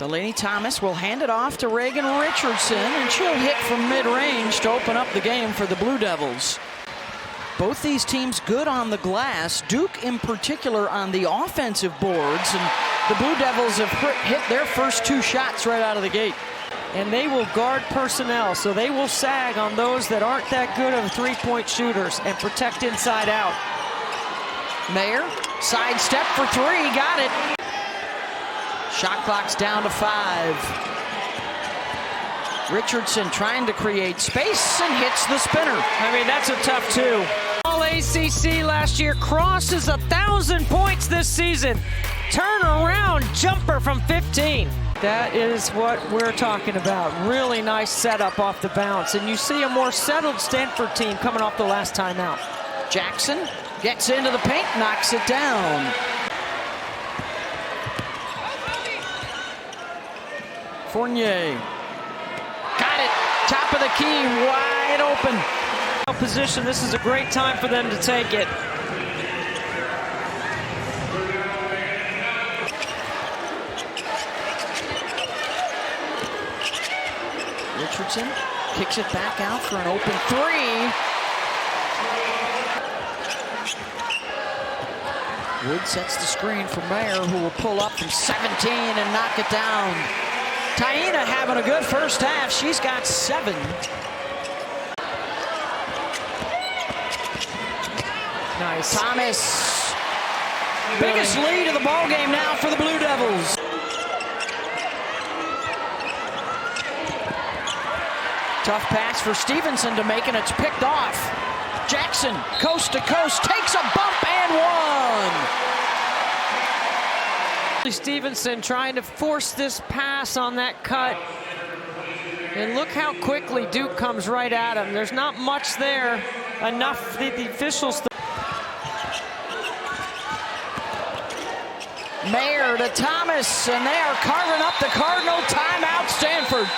Delaney Thomas will hand it off to Reagan Richardson, and she'll hit from mid-range to open up the game for the Blue Devils. Both these teams good on the glass. Duke in particular on the offensive boards, and the Blue Devils have hit their first 2 shots right out of the gate. And they will guard personnel, so they will sag on those that aren't that good of three-point shooters and protect inside out. Mair, sidestep for 3, got it. Shot clock's down to 5. Richardson trying to create space and hits the spinner. I mean, that's a tough 2. All ACC last year, crosses 1,000 points this season. Turnaround jumper from 15. That is what we're talking about. Really nice setup off the bounce. And you see a more settled Stanford team coming off the last time out. Jackson gets into the paint, knocks it down. Fournier. Got it. Top of the key, wide open. Position, this is a great time for them to take it. Richardson kicks it back out for an open 3. Wood sets the screen for Mair, who will pull up from 17 and knock it down. Taina having a good first half. She's got 7. Nice. Thomas. Biggest lead of the ball game now for the Blue Devils. Tough pass for Stevenson to make, and it's picked off. Jackson, coast to coast, takes a bump and 1. Stevenson trying to force this pass on that cut. And look how quickly Duke comes right at him. There's not much there. Enough the officials. Mair to Thomas, and they are carving up the Cardinal. Timeout, Stanford.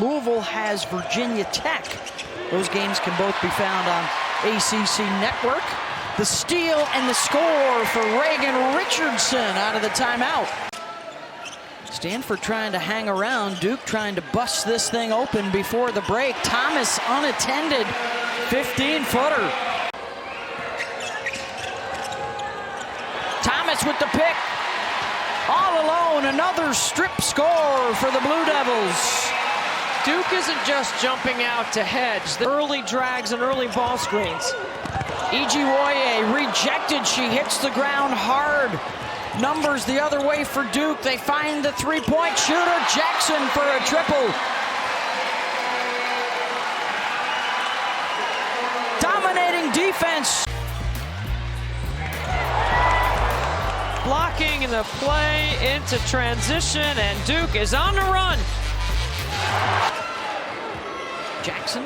Louisville has Virginia Tech. Those games can both be found on ACC Network. The steal and the score for Reagan Richardson out of the timeout. Stanford trying to hang around. Duke trying to bust this thing open before the break. Thomas unattended. 15-footer. Thomas with the pick. All alone, another strip score for the Blue Devils. Duke isn't just jumping out to hedge. The early drags and early ball screens. Ijiwoye rejected. She hits the ground hard. Numbers the other way for Duke. They find the three-point shooter, Jackson, for a triple. Dominating defense. Blocking the play into transition, and Duke is on the run. Jackson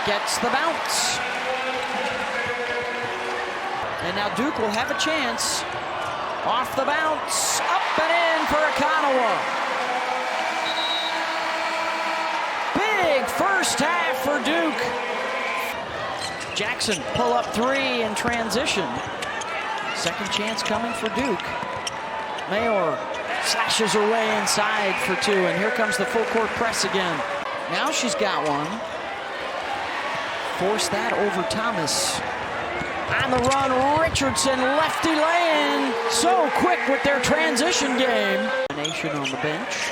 gets the bounce. And now Duke will have a chance. Off the bounce, up and in for Akanawa. Big first half for Duke. Jackson pull up 3 in transition. Second chance coming for Duke. Mair slashes her way inside for 2, and here comes the full court press again. Now she's got one. Force that over Thomas. On the run, Richardson, lefty lay-in. So quick with their transition game. Nation on the bench.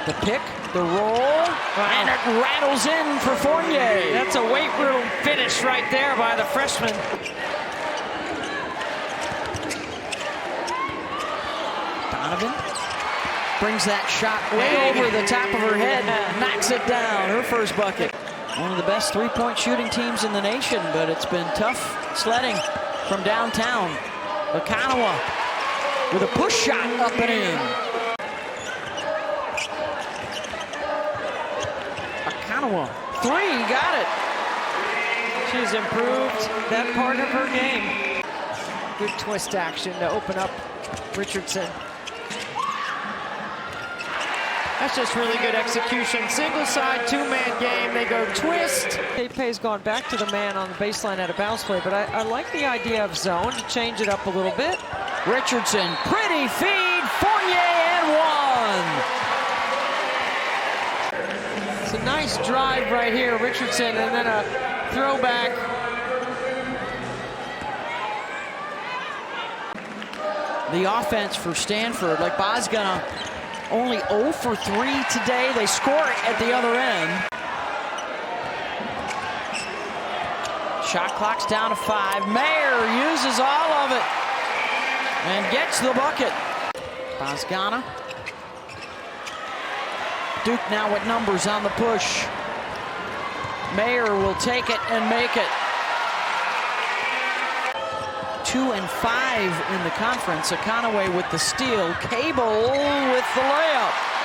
The pick, the roll, and it rattles in for Fournier. That's a weight room finish right there by the freshman. Donovan brings that shot way over the top of her head, knocks it down, her first bucket. One of the best three-point shooting teams in the nation, but it's been tough sledding from downtown. Akanawa with a push shot up and in. Akanawa, 3, got it. She's improved that part of her game. Good twist action to open up Richardson. That's just really good execution. Single side, two-man game. They go twist. Pepe's gone back to the man on the baseline at a bounce play, but I like the idea of zone to change it up a little bit. Richardson, pretty feed, Fournier and one. It's a nice drive right here, Richardson, and then a throwback. The offense for Stanford, like Bozgana, only 0 for 3 today. They score at the other end. Shot clock's down to 5. Mair uses all of it and gets the bucket. Bozgana. Duke now with numbers on the push. Mair will take it and make it. 2 and 5 in the conference. Economy with the steal. Cable with the layup.